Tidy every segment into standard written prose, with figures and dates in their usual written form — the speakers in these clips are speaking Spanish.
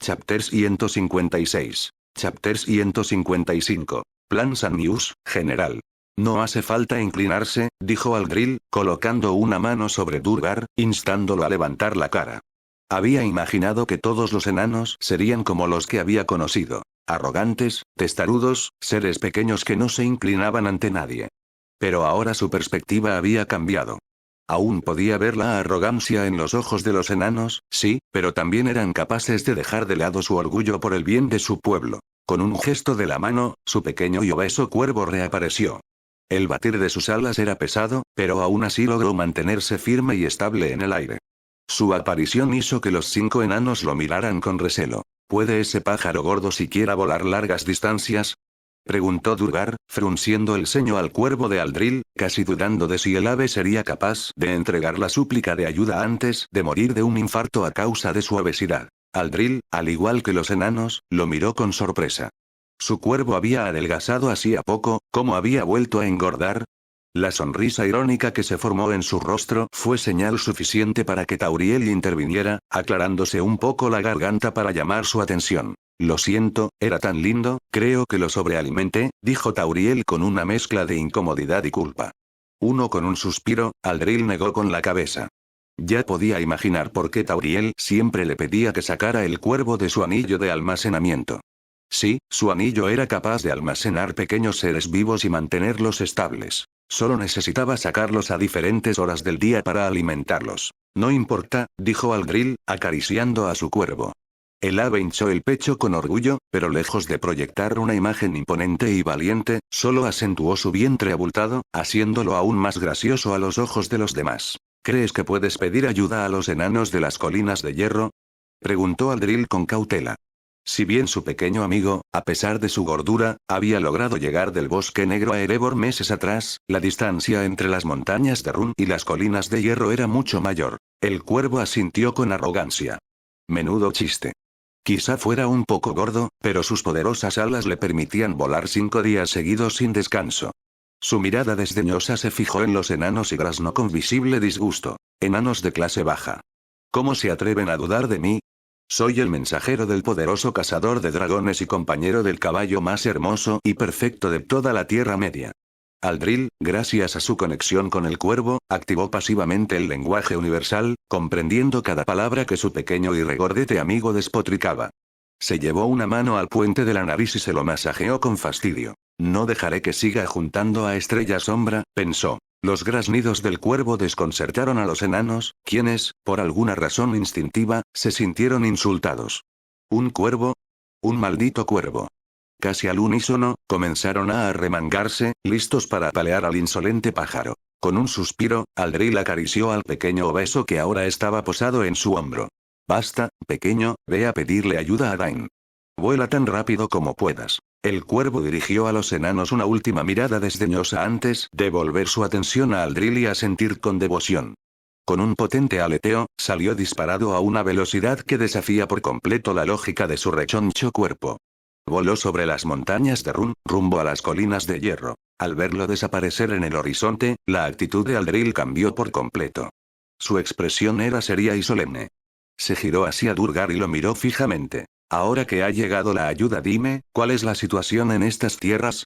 Chapter 156. Chapter 155. Plan News, general. No hace falta inclinarse, dijo Aldril, colocando una mano sobre Durgar, instándolo a levantar la cara. Había imaginado que todos los enanos serían como los que había conocido. Arrogantes, testarudos, seres pequeños que no se inclinaban ante nadie. Pero ahora su perspectiva había cambiado. Aún podía ver la arrogancia en los ojos de los enanos, sí, pero también eran capaces de dejar de lado su orgullo por el bien de su pueblo. Con un gesto de la mano, su pequeño y obeso cuervo reapareció. El batir de sus alas era pesado, pero aún así logró mantenerse firme y estable en el aire. Su aparición hizo que los 5 enanos lo miraran con recelo. ¿Puede ese pájaro gordo siquiera volar largas distancias?, preguntó Durgar, frunciendo el ceño al cuervo de Aldril, casi dudando de si el ave sería capaz de entregar la súplica de ayuda antes de morir de un infarto a causa de su obesidad. Aldril, al igual que los enanos, lo miró con sorpresa. Su cuervo había adelgazado hacía poco, ¿cómo había vuelto a engordar? La sonrisa irónica que se formó en su rostro fue señal suficiente para que Tauriel interviniera, aclarándose un poco la garganta para llamar su atención. Lo siento, era tan lindo, creo que lo sobrealimenté, dijo Tauriel con una mezcla de incomodidad y culpa. Con un suspiro, Aldril negó con la cabeza. Ya podía imaginar por qué Tauriel siempre le pedía que sacara el cuervo de su anillo de almacenamiento. Sí, su anillo era capaz de almacenar pequeños seres vivos y mantenerlos estables. Solo necesitaba sacarlos a diferentes horas del día para alimentarlos. No importa, dijo Aldril, acariciando a su cuervo. El ave hinchó el pecho con orgullo, pero lejos de proyectar una imagen imponente y valiente, solo acentuó su vientre abultado, haciéndolo aún más gracioso a los ojos de los demás. ¿Crees que puedes pedir ayuda a los enanos de las colinas de hierro?, preguntó Aldril con cautela. Si bien su pequeño amigo, a pesar de su gordura, había logrado llegar del bosque negro a Erebor meses atrás, la distancia entre las montañas de Run y las colinas de hierro era mucho mayor. El cuervo asintió con arrogancia. Menudo chiste. Quizá fuera un poco gordo, pero sus poderosas alas le permitían volar 5 días seguidos sin descanso. Su mirada desdeñosa se fijó en los enanos y graznó con visible disgusto. Enanos de clase baja. ¿Cómo se atreven a dudar de mí? Soy el mensajero del poderoso cazador de dragones y compañero del caballo más hermoso y perfecto de toda la Tierra Media. Aldril, gracias a su conexión con el cuervo, activó pasivamente el lenguaje universal, comprendiendo cada palabra que su pequeño y regordete amigo despotricaba. Se llevó una mano al puente de la nariz y se lo masajeó con fastidio. No dejaré que siga juntando a Estrella Sombra, pensó. Los graznidos del cuervo desconcertaron a los enanos, quienes, por alguna razón instintiva, se sintieron insultados. ¿Un cuervo? Un maldito cuervo. Casi al unísono, comenzaron a arremangarse, listos para apalear al insolente pájaro. Con un suspiro, Aldril acarició al pequeño obeso que ahora estaba posado en su hombro. Basta, pequeño, ve a pedirle ayuda a Dain. Vuela tan rápido como puedas. El cuervo dirigió a los enanos una última mirada desdeñosa antes de volver su atención a Aldril y asentir con devoción. Con un potente aleteo, salió disparado a una velocidad que desafía por completo la lógica de su rechoncho cuerpo. Voló sobre las montañas de Run, rumbo a las colinas de hierro. Al verlo desaparecer en el horizonte, la actitud de Aldril cambió por completo. Su expresión era seria y solemne. Se giró hacia Durgar y lo miró fijamente. Ahora que ha llegado la ayuda, dime, ¿cuál es la situación en estas tierras?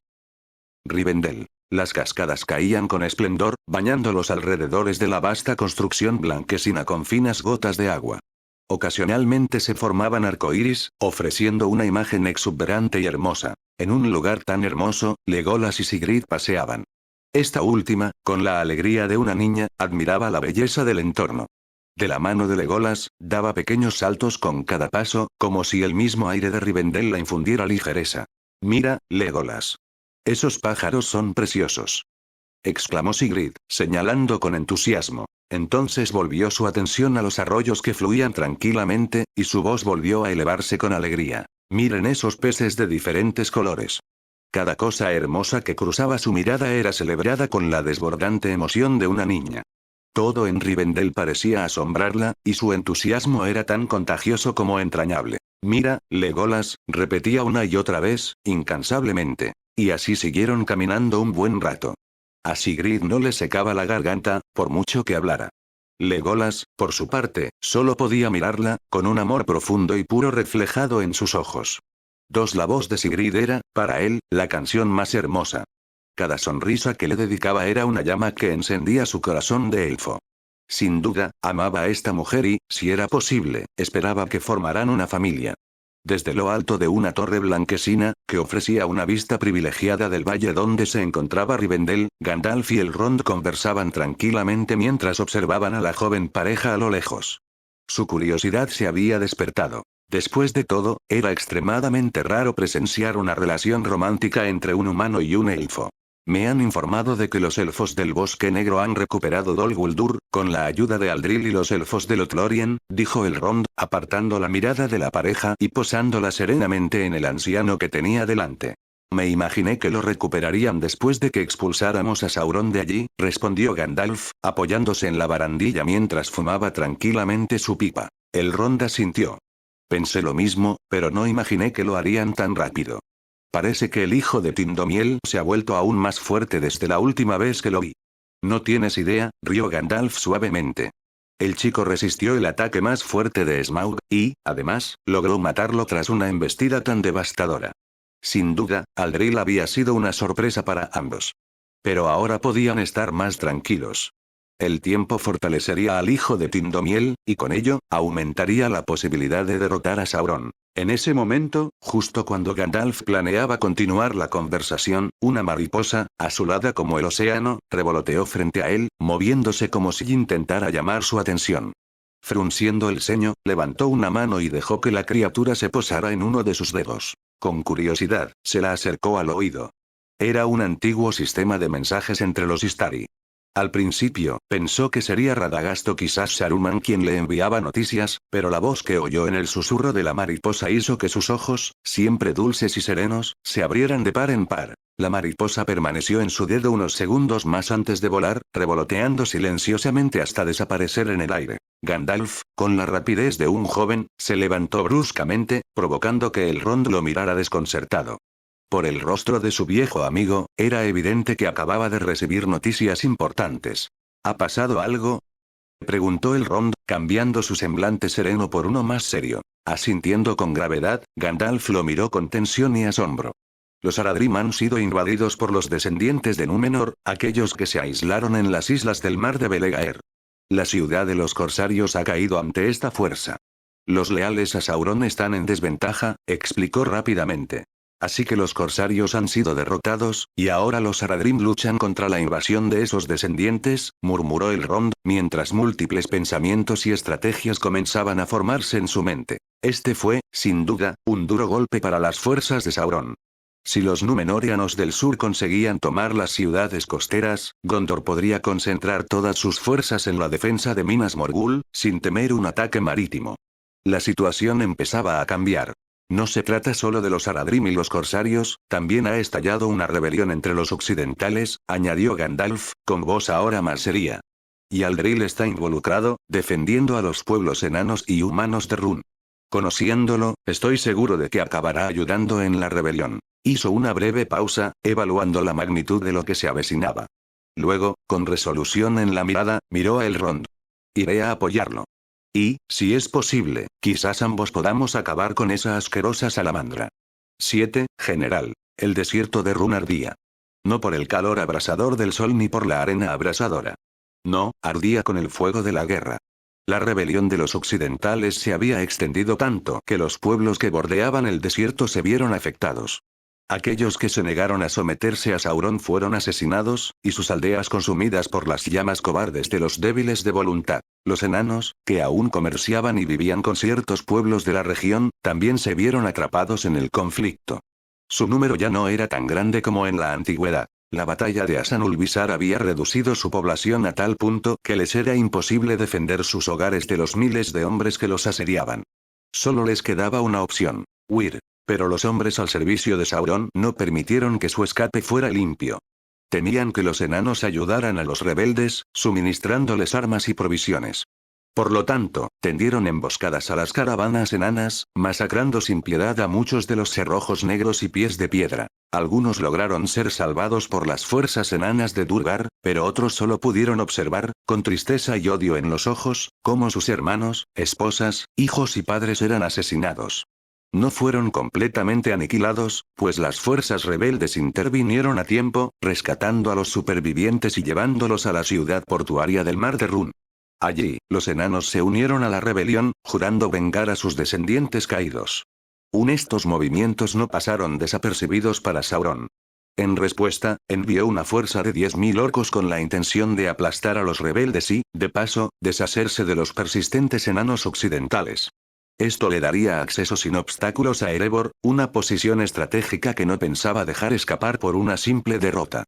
Rivendell. Las cascadas caían con esplendor, bañando los alrededores de la vasta construcción blanquecina con finas gotas de agua. Ocasionalmente se formaban arcoíris, ofreciendo una imagen exuberante y hermosa. En un lugar tan hermoso, Legolas y Sigrid paseaban. Esta última, con la alegría de una niña, admiraba la belleza del entorno. De la mano de Legolas, daba pequeños saltos con cada paso, como si el mismo aire de Rivendell la infundiera ligereza. Mira, Legolas. Esos pájaros son preciosos, exclamó Sigrid, señalando con entusiasmo. Entonces volvió su atención a los arroyos que fluían tranquilamente, y su voz volvió a elevarse con alegría. Miren esos peces de diferentes colores. Cada cosa hermosa que cruzaba su mirada era celebrada con la desbordante emoción de una niña. Todo en Rivendell parecía asombrarla, y su entusiasmo era tan contagioso como entrañable. Mira, Legolas, repetía una y otra vez, incansablemente. Y así siguieron caminando un buen rato. A Sigrid no le secaba la garganta, por mucho que hablara. Legolas, Por su parte, solo podía mirarla, con un amor profundo y puro reflejado en sus ojos. La voz de Sigrid era, para él, la canción más hermosa. Cada sonrisa que le dedicaba era una llama que encendía su corazón de elfo. Sin duda, amaba a esta mujer y, si era posible, esperaba que formaran una familia. Desde lo alto de una torre blanquecina, que ofrecía una vista privilegiada del valle donde se encontraba Rivendell, Gandalf y Elrond conversaban tranquilamente mientras observaban a la joven pareja a lo lejos. Su curiosidad se había despertado. Después de todo, era extremadamente raro presenciar una relación romántica entre un humano y un elfo. Me han informado de que los elfos del Bosque Negro han recuperado Dol Guldur, con la ayuda de Aldril y los elfos de Lothlórien, dijo Elrond, apartando la mirada de la pareja y posándola serenamente en el anciano que tenía delante. Me imaginé que lo recuperarían después de que expulsáramos a Sauron de allí, respondió Gandalf, apoyándose en la barandilla mientras fumaba tranquilamente su pipa. Elrond asintió. Pensé lo mismo, pero no imaginé que lo harían tan rápido. Parece que el hijo de Tindomiel se ha vuelto aún más fuerte desde la última vez que lo vi. No tienes idea, rió Gandalf suavemente. El chico resistió el ataque más fuerte de Smaug, y, además, logró matarlo tras una embestida tan devastadora. Sin duda, Aldril había sido una sorpresa para ambos. Pero ahora podían estar más tranquilos. El tiempo fortalecería al hijo de Tindomiel, y con ello, aumentaría la posibilidad de derrotar a Sauron. En ese momento, justo cuando Gandalf planeaba continuar la conversación, una mariposa, azulada como el océano, revoloteó frente a él, moviéndose como si intentara llamar su atención. Frunciendo el ceño, levantó una mano y dejó que la criatura se posara en uno de sus dedos. Con curiosidad, se la acercó al oído. Era un antiguo sistema de mensajes entre los Istari. Al principio, pensó que sería Radagast o quizás Saruman quien le enviaba noticias, pero la voz que oyó en el susurro de la mariposa hizo que sus ojos, siempre dulces y serenos, se abrieran de par en par. La mariposa permaneció en su dedo unos segundos más antes de volar, revoloteando silenciosamente hasta desaparecer en el aire. Gandalf, con la rapidez de un joven, se levantó bruscamente, provocando que Elrond lo mirara desconcertado. Por el rostro de su viejo amigo, era evidente que acababa de recibir noticias importantes. ¿Ha pasado algo?, preguntó Elrond, cambiando su semblante sereno por uno más serio. Asintiendo con gravedad, Gandalf lo miró con tensión y asombro. Los Haradrim han sido invadidos por los descendientes de Númenor, aquellos que se aislaron en las islas del mar de Belegaer. La ciudad de los corsarios ha caído ante esta fuerza. Los leales a Sauron están en desventaja, explicó rápidamente. Así que los corsarios han sido derrotados, y ahora los Haradrim luchan contra la invasión de esos descendientes, murmuró Elrond, mientras múltiples pensamientos y estrategias comenzaban a formarse en su mente. Este fue, sin duda, un duro golpe para las fuerzas de Sauron. Si los Númenóreanos del sur conseguían tomar las ciudades costeras, Gondor podría concentrar todas sus fuerzas en la defensa de Minas Morgul, sin temer un ataque marítimo. La situación empezaba a cambiar. No se trata solo de los Haradrim y los corsarios, también ha estallado una rebelión entre los occidentales, añadió Gandalf, con voz ahora más seria. Y Aldril está involucrado, defendiendo a los pueblos enanos y humanos de Run. Conociéndolo, estoy seguro de que acabará ayudando en la rebelión. Hizo una breve pausa, evaluando la magnitud de lo que se avecinaba. Luego, con resolución en la mirada, miró a Elrond. Iré a apoyarlo. Y, si es posible, quizás ambos podamos acabar con esa asquerosa salamandra. 7. General. El desierto de Run ardía. No por el calor abrasador del sol ni por la arena abrasadora. No, ardía con el fuego de la guerra. La rebelión de los occidentales se había extendido tanto que los pueblos que bordeaban el desierto se vieron afectados. Aquellos que se negaron a someterse a Sauron fueron asesinados, y sus aldeas consumidas por las llamas cobardes de los débiles de voluntad. Los enanos, que aún comerciaban y vivían con ciertos pueblos de la región, también se vieron atrapados en el conflicto. Su número ya no era tan grande como en la antigüedad. La batalla de Asanulvisar había reducido su población a tal punto que les era imposible defender sus hogares de los miles de hombres que los asediaban. Solo les quedaba una opción: huir. Pero los hombres al servicio de Sauron no permitieron que su escape fuera limpio. Temían que los enanos ayudaran a los rebeldes, suministrándoles armas y provisiones. Por lo tanto, tendieron emboscadas a las caravanas enanas, masacrando sin piedad a muchos de los cerrojos negros y pies de piedra. Algunos lograron ser salvados por las fuerzas enanas de Durgar, pero otros solo pudieron observar, con tristeza y odio en los ojos, cómo sus hermanos, esposas, hijos y padres eran asesinados. No fueron completamente aniquilados, pues las fuerzas rebeldes intervinieron a tiempo, rescatando a los supervivientes y llevándolos a la ciudad portuaria del Mar de Run. Allí, los enanos se unieron a la rebelión, jurando vengar a sus descendientes caídos. Estos movimientos no pasaron desapercibidos para Sauron. En respuesta, envió una fuerza de 10.000 orcos con la intención de aplastar a los rebeldes y, de paso, deshacerse de los persistentes enanos occidentales. Esto le daría acceso sin obstáculos a Erebor, una posición estratégica que no pensaba dejar escapar por una simple derrota.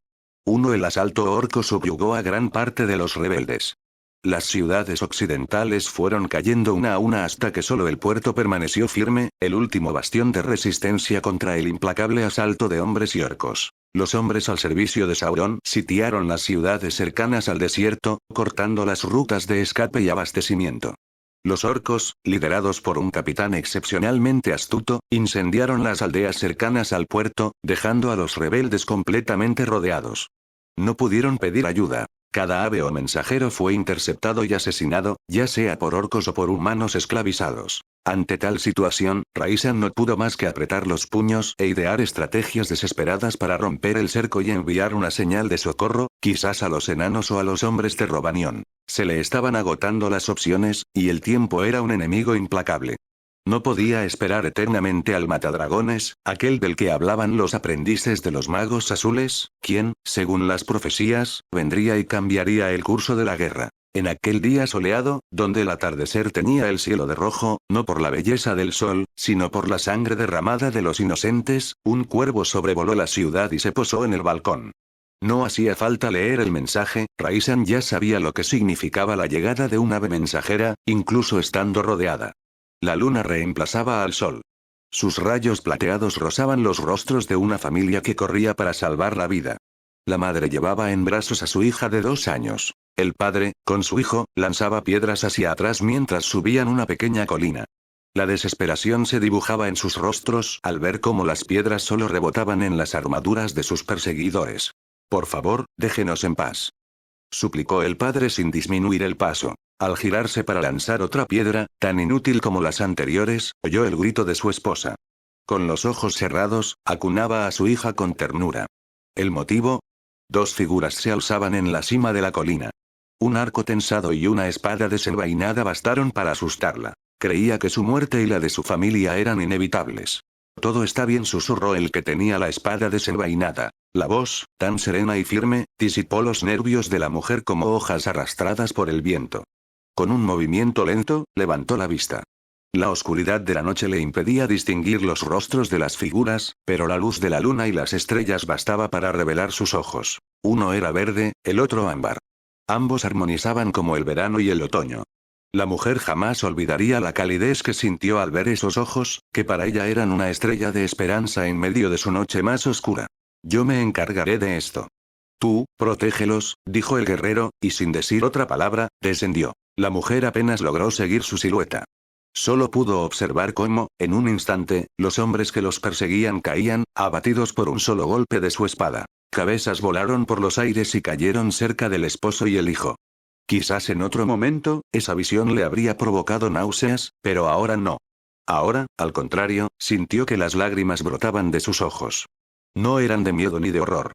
El asalto orco subyugó a gran parte de los rebeldes. Las ciudades occidentales fueron cayendo una a una hasta que solo el puerto permaneció firme, el último bastión de resistencia contra el implacable asalto de hombres y orcos. Los hombres al servicio de Sauron sitiaron las ciudades cercanas al desierto, cortando las rutas de escape y abastecimiento. Los orcos, liderados por un capitán excepcionalmente astuto, incendiaron las aldeas cercanas al puerto, dejando a los rebeldes completamente rodeados. No pudieron pedir ayuda. Cada ave o mensajero fue interceptado y asesinado, ya sea por orcos o por humanos esclavizados. Ante tal situación, Raisan no pudo más que apretar los puños e idear estrategias desesperadas para romper el cerco y enviar una señal de socorro, quizás a los enanos o a los hombres de Robanion. Se le estaban agotando las opciones, y el tiempo era un enemigo implacable. No podía esperar eternamente al matadragones, aquel del que hablaban los aprendices de los magos azules, quien, según las profecías, vendría y cambiaría el curso de la guerra. En aquel día soleado, donde el atardecer teñía el cielo de rojo, no por la belleza del sol, sino por la sangre derramada de los inocentes, un cuervo sobrevoló la ciudad y se posó en el balcón. No hacía falta leer el mensaje, Raisan ya sabía lo que significaba la llegada de un ave mensajera, incluso estando rodeada. La luna reemplazaba al sol. Sus rayos plateados rozaban los rostros de una familia que corría para salvar la vida. La madre llevaba en brazos a su hija de 2 años. El padre, con su hijo, lanzaba piedras hacia atrás mientras subían una pequeña colina. La desesperación se dibujaba en sus rostros al ver cómo las piedras solo rebotaban en las armaduras de sus perseguidores. «Por favor, déjenos en paz», suplicó el padre sin disminuir el paso. Al girarse para lanzar otra piedra, tan inútil como las anteriores, oyó el grito de su esposa. Con los ojos cerrados, acunaba a su hija con ternura. ¿El motivo? 2 figuras se alzaban en la cima de la colina. Un arco tensado y una espada desenvainada bastaron para asustarla. Creía que su muerte y la de su familia eran inevitables. «Todo está bien», susurró el que tenía la espada desenvainada. La voz, tan serena y firme, disipó los nervios de la mujer como hojas arrastradas por el viento. Con un movimiento lento, levantó la vista. La oscuridad de la noche le impedía distinguir los rostros de las figuras, pero la luz de la luna y las estrellas bastaba para revelar sus ojos. Uno era verde, el otro ámbar. Ambos armonizaban como el verano y el otoño. La mujer jamás olvidaría la calidez que sintió al ver esos ojos, que para ella eran una estrella de esperanza en medio de su noche más oscura. «Yo me encargaré de esto». «Tú, protégelos», dijo el guerrero, y sin decir otra palabra, descendió. La mujer apenas logró seguir su silueta. Solo pudo observar cómo, en un instante, los hombres que los perseguían caían, abatidos por un solo golpe de su espada. Cabezas volaron por los aires y cayeron cerca del esposo y el hijo. Quizás en otro momento, esa visión le habría provocado náuseas, pero ahora no. Ahora, al contrario, sintió que las lágrimas brotaban de sus ojos. No eran de miedo ni de horror.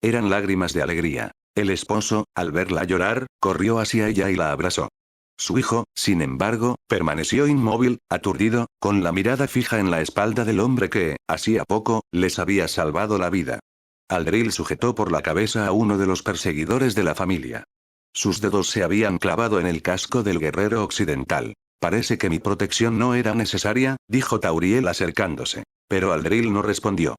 Eran lágrimas de alegría. El esposo, al verla llorar, corrió hacia ella y la abrazó. Su hijo, sin embargo, permaneció inmóvil, aturdido, con la mirada fija en la espalda del hombre que, hacía poco, les había salvado la vida. Aldril sujetó por la cabeza a uno de los perseguidores de la familia. Sus dedos se habían clavado en el casco del guerrero occidental. «Parece que mi protección no era necesaria», dijo Tauriel acercándose. Pero Aldril no respondió.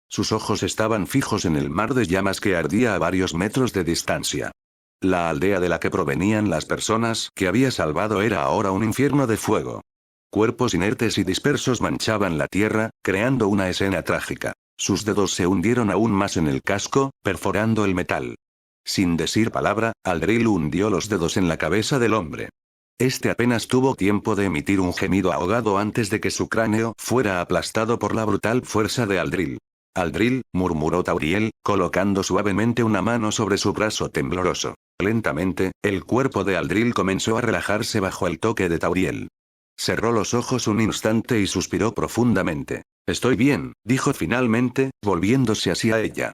Sus ojos estaban fijos en el mar de llamas que ardía a varios metros de distancia. La aldea de la que provenían las personas que había salvado era ahora un infierno de fuego. Cuerpos inertes y dispersos manchaban la tierra, creando una escena trágica. Sus dedos se hundieron aún más en el casco, perforando el metal. Sin decir palabra, Aldril hundió los dedos en la cabeza del hombre. Este apenas tuvo tiempo de emitir un gemido ahogado antes de que su cráneo fuera aplastado por la brutal fuerza de Aldril. Aldril, murmuró Tauriel, colocando suavemente una mano sobre su brazo tembloroso. Lentamente, el cuerpo de Aldril comenzó a relajarse bajo el toque de Tauriel. Cerró los ojos un instante y suspiró profundamente. Estoy bien, dijo finalmente, volviéndose hacia ella.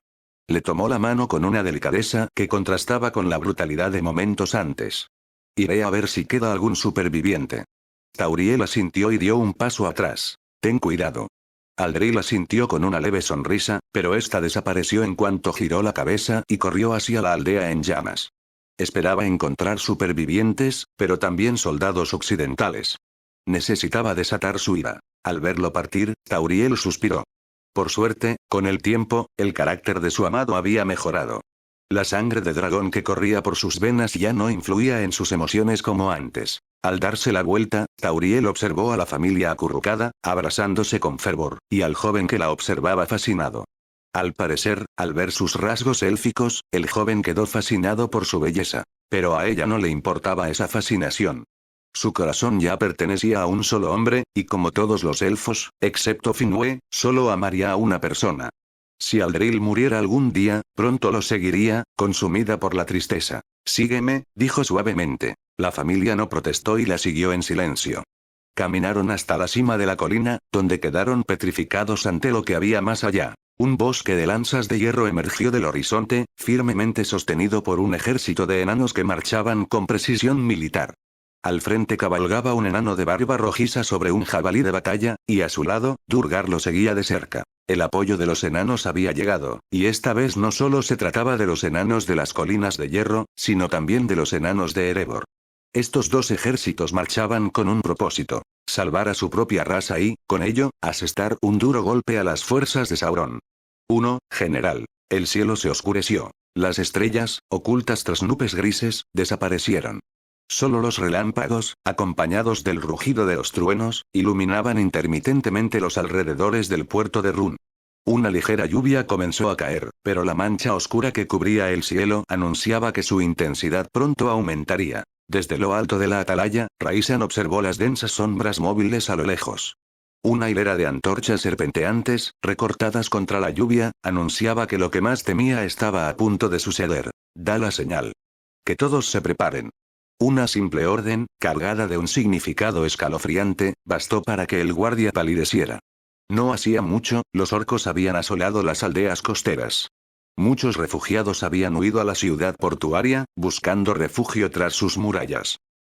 Le tomó la mano con una delicadeza que contrastaba con la brutalidad de momentos antes. Iré a ver si queda algún superviviente. Tauriel asintió y dio un paso atrás. Ten cuidado. Aldril asintió con una leve sonrisa, pero esta desapareció en cuanto giró la cabeza y corrió hacia la aldea en llamas. Esperaba encontrar supervivientes, pero también soldados occidentales. Necesitaba desatar su ira. Al verlo partir, Tauriel suspiró. Por suerte, con el tiempo, el carácter de su amado había mejorado. La sangre de dragón que corría por sus venas ya no influía en sus emociones como antes. Al darse la vuelta, Tauriel observó a la familia acurrucada, abrazándose con fervor, y al joven que la observaba fascinado. Al parecer, al ver sus rasgos élficos, el joven quedó fascinado por su belleza. Pero a ella no le importaba esa fascinación. Su corazón ya pertenecía a un solo hombre, y como todos los elfos, excepto Finwë, solo amaría a una persona. Si Aldril muriera algún día, pronto lo seguiría, consumida por la tristeza. Sígueme, dijo suavemente. La familia no protestó y la siguió en silencio. Caminaron hasta la cima de la colina, donde quedaron petrificados ante lo que había más allá. Un bosque de lanzas de hierro emergió del horizonte, firmemente sostenido por un ejército de enanos que marchaban con precisión militar. Al frente cabalgaba un enano de barba rojiza sobre un jabalí de batalla, y a su lado, Durgar lo seguía de cerca. El apoyo de los enanos había llegado, y esta vez no solo se trataba de los enanos de las colinas de hierro, sino también de los enanos de Erebor. Estos dos ejércitos marchaban con un propósito: salvar a su propia raza y, con ello, asestar un duro golpe a las fuerzas de Sauron. 1. General. El cielo se oscureció. Las estrellas, ocultas tras nubes grises, desaparecieron. Solo los relámpagos, acompañados del rugido de los truenos, iluminaban intermitentemente los alrededores del puerto de Run. Una ligera lluvia comenzó a caer, pero la mancha oscura que cubría el cielo anunciaba que su intensidad pronto aumentaría. Desde lo alto de la atalaya, Raisan observó las densas sombras móviles a lo lejos. Una hilera de antorchas serpenteantes, recortadas contra la lluvia, anunciaba que lo que más temía estaba a punto de suceder. Da la señal. Que todos se preparen. Una simple orden, cargada de un significado escalofriante, bastó para que el guardia palideciera. No hacía mucho, los orcos habían asolado las aldeas costeras. Muchos refugiados habían huido a la ciudad portuaria, buscando refugio tras sus murallas.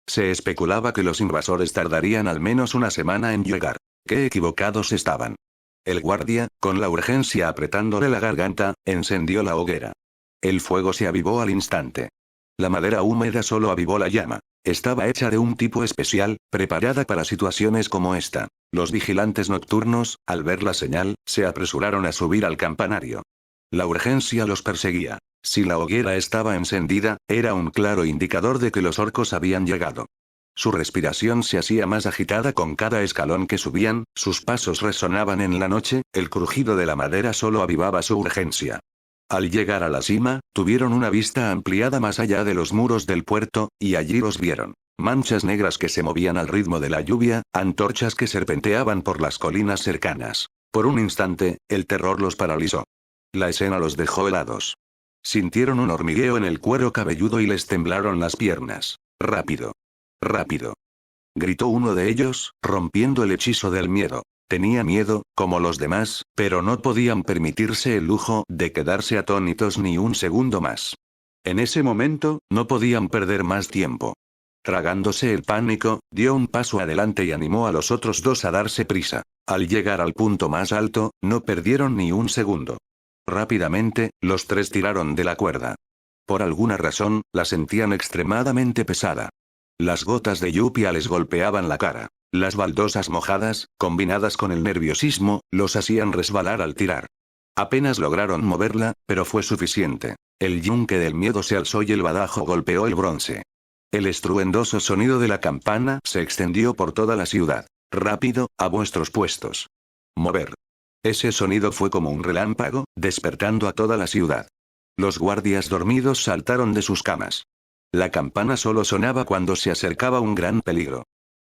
Se especulaba que los invasores tardarían al menos una semana en llegar. ¡Qué equivocados estaban! El guardia, con la urgencia apretándole la garganta, encendió la hoguera. El fuego se avivó al instante. La madera húmeda solo avivó la llama. Estaba hecha de un tipo especial, preparada para situaciones como esta. Los vigilantes nocturnos, al ver la señal, se apresuraron a subir al campanario. La urgencia los perseguía. Si la hoguera estaba encendida, era un claro indicador de que los orcos habían llegado. Su respiración se hacía más agitada con cada escalón que subían, sus pasos resonaban en la noche, el crujido de la madera solo avivaba su urgencia. Al llegar a la cima, tuvieron una vista ampliada más allá de los muros del puerto, y allí los vieron. Manchas negras que se movían al ritmo de la lluvia, antorchas que serpenteaban por las colinas cercanas. Por un instante, el terror los paralizó. La escena los dejó helados. Sintieron un hormigueo en el cuero cabelludo y les temblaron las piernas. Rápido. Rápido. Gritó uno de ellos, rompiendo el hechizo del miedo. Tenía miedo, como los demás, pero no podían permitirse el lujo de quedarse atónitos ni un segundo más. En ese momento, no podían perder más tiempo. Tragándose el pánico, dio un paso adelante y animó a los otros dos a darse prisa. Al llegar al punto más alto, no perdieron ni un segundo. Rápidamente, los tres tiraron de la cuerda. Por alguna razón, la sentían extremadamente pesada. Las gotas de lluvia les golpeaban la cara. Las baldosas mojadas, combinadas con el nerviosismo, los hacían resbalar al tirar. Apenas lograron moverla, pero fue suficiente. El yunque del miedo se alzó y el badajo golpeó el bronce. El estruendoso sonido de la campana se extendió por toda la ciudad. Rápido, a vuestros puestos. Mover. Ese sonido fue como un relámpago, despertando a toda la ciudad. Los guardias dormidos saltaron de sus camas. La campana solo sonaba cuando se acercaba un gran peligro.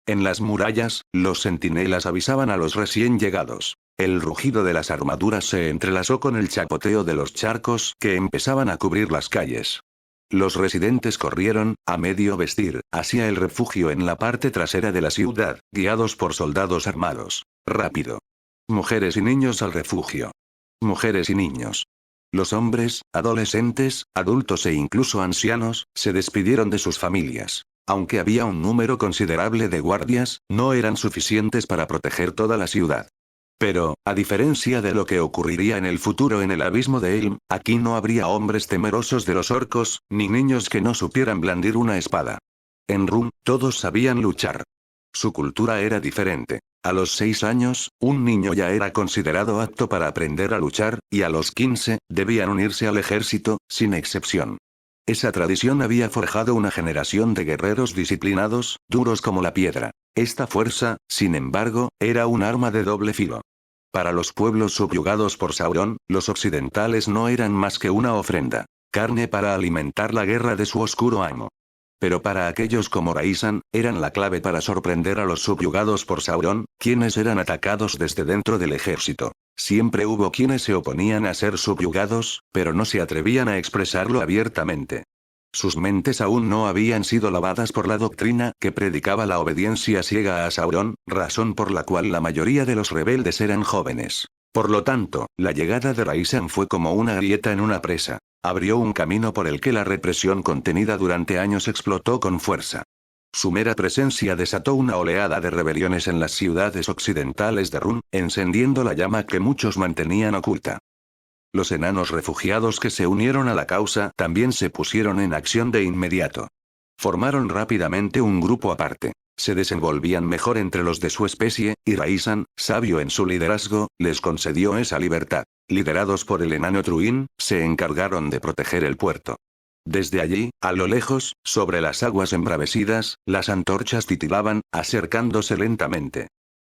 En las murallas, los centinelas avisaban a los recién llegados. El rugido de las armaduras se entrelazó con el chapoteo de los charcos que empezaban a cubrir las calles. Los residentes corrieron, a medio vestir, hacia el refugio en la parte trasera de la ciudad, guiados por soldados armados. Rápido. Mujeres y niños al refugio. Mujeres y niños. Los hombres, adolescentes, adultos e incluso ancianos, se despidieron de sus familias. Aunque había un número considerable de guardias, no eran suficientes para proteger toda la ciudad. Pero, a diferencia de lo que ocurriría en el futuro en el abismo de Helm, aquí no habría hombres temerosos de los orcos, ni niños que no supieran blandir una espada. En Rum, todos sabían luchar. Su cultura era diferente. A los 6 años, un niño ya era considerado apto para aprender a luchar, y a los 15, debían unirse al ejército, sin excepción. Esa tradición había forjado una generación de guerreros disciplinados, duros como la piedra. Esta fuerza, sin embargo, era un arma de doble filo. Para los pueblos subyugados por Sauron, los occidentales no eran más que una ofrenda, carne para alimentar la guerra de su oscuro amo. Pero para aquellos como Raisan, eran la clave para sorprender a los subyugados por Sauron, quienes eran atacados desde dentro del ejército. Siempre hubo quienes se oponían a ser subyugados, pero no se atrevían a expresarlo abiertamente. Sus mentes aún no habían sido lavadas por la doctrina que predicaba la obediencia ciega a Sauron, razón por la cual la mayoría de los rebeldes eran jóvenes. Por lo tanto, la llegada de Raisan fue como una grieta en una presa. Abrió un camino por el que la represión contenida durante años explotó con fuerza. Su mera presencia desató una oleada de rebeliones en las ciudades occidentales de Run, encendiendo la llama que muchos mantenían oculta. Los enanos refugiados que se unieron a la causa también se pusieron en acción de inmediato. Formaron rápidamente un grupo aparte. Se desenvolvían mejor entre los de su especie, y Raisan, sabio en su liderazgo, les concedió esa libertad. Liderados por el enano Truin, se encargaron de proteger el puerto. Desde allí, a lo lejos, sobre las aguas embravecidas, las antorchas titilaban, acercándose lentamente.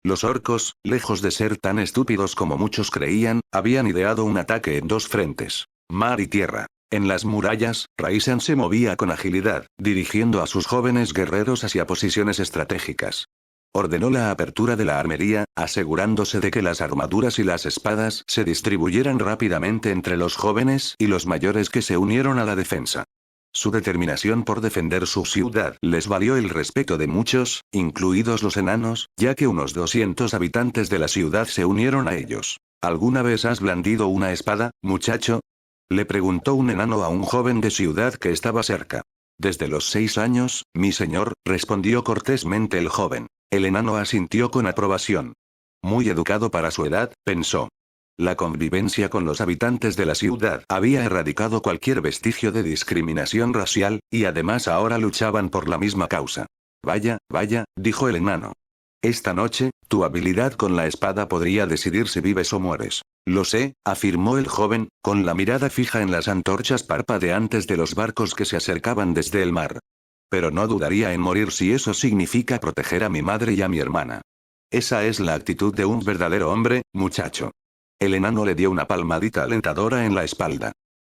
Los orcos, lejos de ser tan estúpidos como muchos creían, habían ideado un ataque en 2 frentes: mar y tierra. En las murallas, Raisan se movía con agilidad, dirigiendo a sus jóvenes guerreros hacia posiciones estratégicas. Ordenó la apertura de la armería, asegurándose de que las armaduras y las espadas se distribuyeran rápidamente entre los jóvenes y los mayores que se unieron a la defensa. Su determinación por defender su ciudad les valió el respeto de muchos, incluidos los enanos, ya que unos 200 habitantes de la ciudad se unieron a ellos. ¿Alguna vez has blandido una espada, muchacho?, le preguntó un enano a un joven de ciudad que estaba cerca. Desde los 6 años, mi señor, respondió cortésmente el joven. El enano asintió con aprobación. Muy educado para su edad, pensó. La convivencia con los habitantes de la ciudad había erradicado cualquier vestigio de discriminación racial, y además ahora luchaban por la misma causa. Vaya, vaya, dijo el enano. Esta noche, tu habilidad con la espada podría decidir si vives o mueres. Lo sé, afirmó el joven, con la mirada fija en las antorchas parpadeantes de los barcos que se acercaban desde el mar. Pero no dudaría en morir si eso significa proteger a mi madre y a mi hermana. Esa es la actitud de un verdadero hombre, muchacho. El enano le dio una palmadita alentadora en la espalda.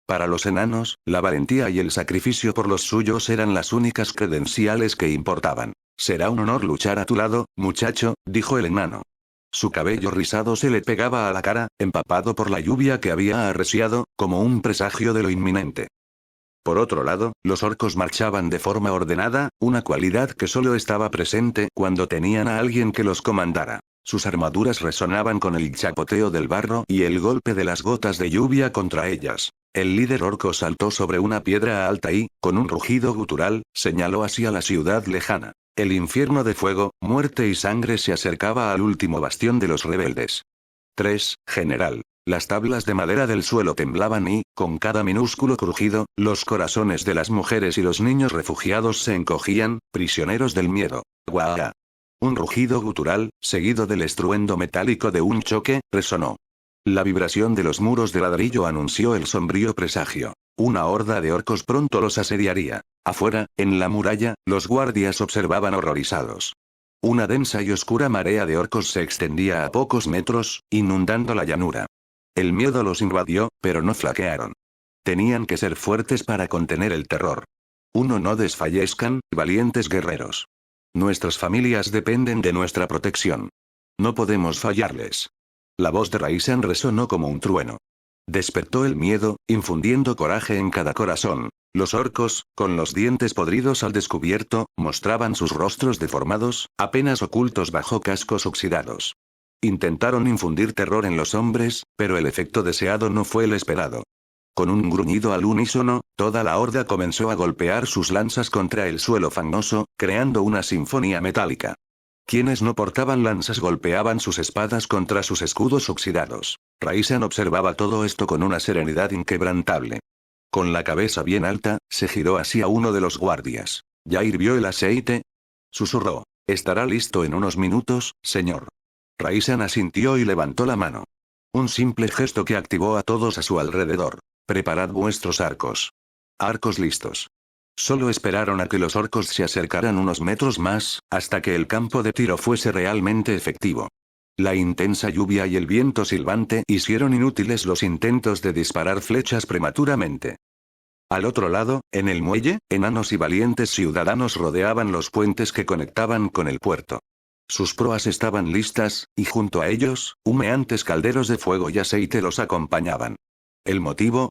Para los enanos, la valentía y el sacrificio por los suyos eran las únicas credenciales que importaban. Será un honor luchar a tu lado, muchacho, dijo el enano. Su cabello rizado se le pegaba a la cara, empapado por la lluvia que había arreciado, como un presagio de lo inminente. Por otro lado, los orcos marchaban de forma ordenada, una cualidad que solo estaba presente cuando tenían a alguien que los comandara. Sus armaduras resonaban con el chapoteo del barro y el golpe de las gotas de lluvia contra ellas. El líder orco saltó sobre una piedra alta y, con un rugido gutural, señaló hacia la ciudad lejana. El infierno de fuego, muerte y sangre se acercaba al último bastión de los rebeldes. 3. General. Las tablas de madera del suelo temblaban y, con cada minúsculo crujido, los corazones de las mujeres y los niños refugiados se encogían, prisioneros del miedo. ¡Guau! Un rugido gutural, seguido del estruendo metálico de un choque, resonó. La vibración de los muros de ladrillo anunció el sombrío presagio. Una horda de orcos pronto los asediaría. Afuera, en la muralla, los guardias observaban horrorizados. Una densa y oscura marea de orcos se extendía a pocos metros, inundando la llanura. El miedo los invadió, pero no flaquearon. Tenían que ser fuertes para contener el terror. No desfallezcan, valientes guerreros. Nuestras familias dependen de nuestra protección. No podemos fallarles. La voz de Raisan resonó como un trueno. Despertó el miedo, infundiendo coraje en cada corazón. Los orcos, con los dientes podridos al descubierto, mostraban sus rostros deformados, apenas ocultos bajo cascos oxidados. Intentaron infundir terror en los hombres, pero el efecto deseado no fue el esperado. Con un gruñido al unísono, toda la horda comenzó a golpear sus lanzas contra el suelo fangoso, creando una sinfonía metálica. Quienes no portaban lanzas golpeaban sus espadas contra sus escudos oxidados. Raisan observaba todo esto con una serenidad inquebrantable. Con la cabeza bien alta, se giró hacia uno de los guardias. ¿Ya hirvió el aceite? Susurró. Estará listo en unos minutos, señor. Raisan asintió y levantó la mano. Un simple gesto que activó a todos a su alrededor. Preparad vuestros arcos. Arcos listos. Solo esperaron a que los orcos se acercaran unos metros más, hasta que el campo de tiro fuese realmente efectivo. La intensa lluvia y el viento silbante hicieron inútiles los intentos de disparar flechas prematuramente. Al otro lado, en el muelle, enanos y valientes ciudadanos rodeaban los puentes que conectaban con el puerto. Sus proas estaban listas, y junto a ellos, humeantes calderos de fuego y aceite los acompañaban. ¿El motivo?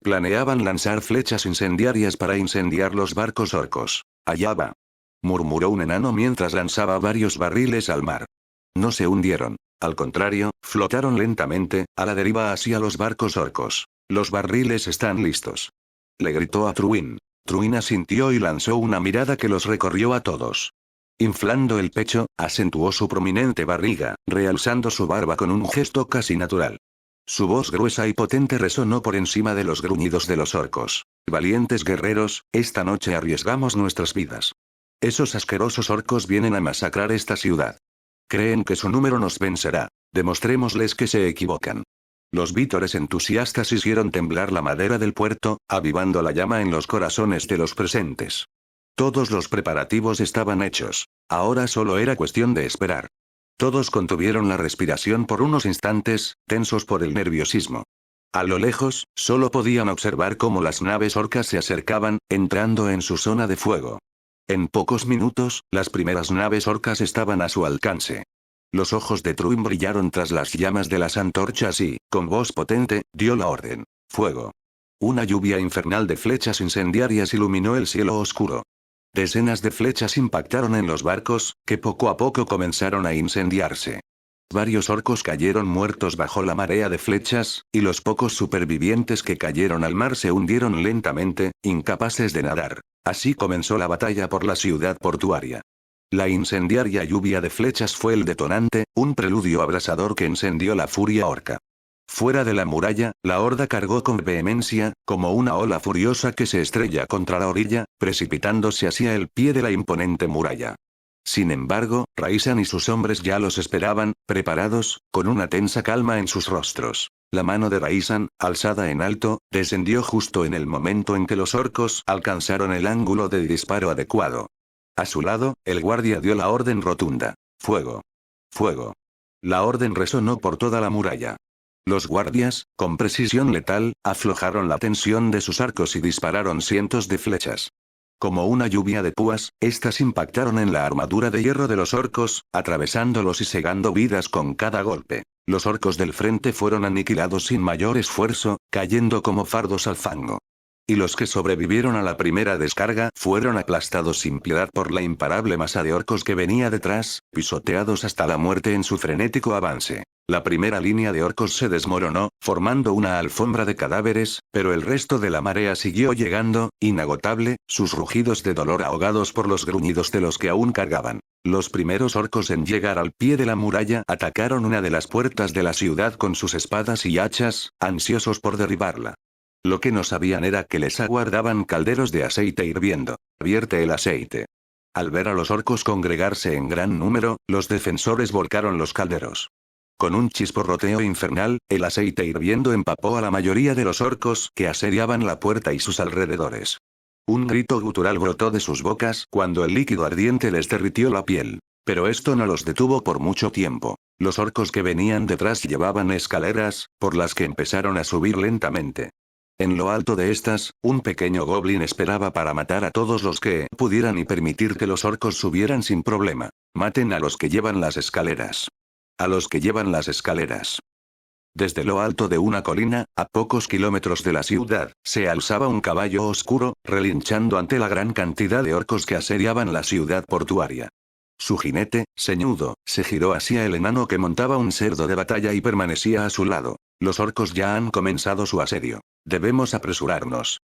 Planeaban lanzar flechas incendiarias para incendiar los barcos orcos. Allá va. Murmuró un enano mientras lanzaba varios barriles al mar. No se hundieron. Al contrario, flotaron lentamente, a la deriva hacia los barcos orcos. Los barriles están listos. Le gritó a Truin. Truin asintió y lanzó una mirada que los recorrió a todos. Inflando el pecho, acentuó su prominente barriga, realzando su barba con un gesto casi natural. Su voz gruesa y potente resonó por encima de los gruñidos de los orcos. Valientes guerreros, esta noche arriesgamos nuestras vidas. Esos asquerosos orcos vienen a masacrar esta ciudad. Creen que su número nos vencerá. Demostrémosles que se equivocan. Los vítores entusiastas hicieron temblar la madera del puerto, avivando la llama en los corazones de los presentes. Todos los preparativos estaban hechos. Ahora solo era cuestión de esperar. Todos contuvieron la respiración por unos instantes, tensos por el nerviosismo. A lo lejos, solo podían observar cómo las naves orcas se acercaban, entrando en su zona de fuego. En pocos minutos, las primeras naves orcas estaban a su alcance. Los ojos de Truin brillaron tras las llamas de las antorchas y, con voz potente, dio la orden. ¡Fuego! Una lluvia infernal de flechas incendiarias iluminó el cielo oscuro. Decenas de flechas impactaron en los barcos, que poco a poco comenzaron a incendiarse. Varios orcos cayeron muertos bajo la marea de flechas, y los pocos supervivientes que cayeron al mar se hundieron lentamente, incapaces de nadar. Así comenzó la batalla por la ciudad portuaria. La incendiaria lluvia de flechas fue el detonante, un preludio abrasador que encendió la furia orca. Fuera de la muralla, la horda cargó con vehemencia, como una ola furiosa que se estrella contra la orilla, precipitándose hacia el pie de la imponente muralla. Sin embargo, Raisan y sus hombres ya los esperaban, preparados, con una tensa calma en sus rostros. La mano de Raisan, alzada en alto, descendió justo en el momento en que los orcos alcanzaron el ángulo de disparo adecuado. A su lado, el guardia dio la orden rotunda. ¡Fuego! ¡Fuego! La orden resonó por toda la muralla. Los guardias, con precisión letal, aflojaron la tensión de sus arcos y dispararon cientos de flechas. Como una lluvia de púas, estas impactaron en la armadura de hierro de los orcos, atravesándolos y cegando vidas con cada golpe. Los orcos del frente fueron aniquilados sin mayor esfuerzo, cayendo como fardos al fango. Y los que sobrevivieron a la primera descarga fueron aplastados sin piedad por la imparable masa de orcos que venía detrás, pisoteados hasta la muerte en su frenético avance. La primera línea de orcos se desmoronó, formando una alfombra de cadáveres, pero el resto de la marea siguió llegando, inagotable, sus rugidos de dolor ahogados por los gruñidos de los que aún cargaban. Los primeros orcos en llegar al pie de la muralla atacaron una de las puertas de la ciudad con sus espadas y hachas, ansiosos por derribarla. Lo que no sabían era que les aguardaban calderos de aceite hirviendo. Vierte el aceite. Al ver a los orcos congregarse en gran número, los defensores volcaron los calderos. Con un chisporroteo infernal, el aceite hirviendo empapó a la mayoría de los orcos que asediaban la puerta y sus alrededores. Un grito gutural brotó de sus bocas cuando el líquido ardiente les derritió la piel. Pero esto no los detuvo por mucho tiempo. Los orcos que venían detrás llevaban escaleras, por las que empezaron a subir lentamente. En lo alto de estas, un pequeño goblin esperaba para matar a todos los que pudieran y permitir que los orcos subieran sin problema. Maten a los que llevan las escaleras. A los que llevan las escaleras. Desde lo alto de una colina, a pocos kilómetros de la ciudad, se alzaba un caballo oscuro, relinchando ante la gran cantidad de orcos que asediaban la ciudad portuaria. Su jinete, ceñudo, se giró hacia el enano que montaba un cerdo de batalla y permanecía a su lado. Los orcos ya han comenzado su asedio. Debemos apresurarnos.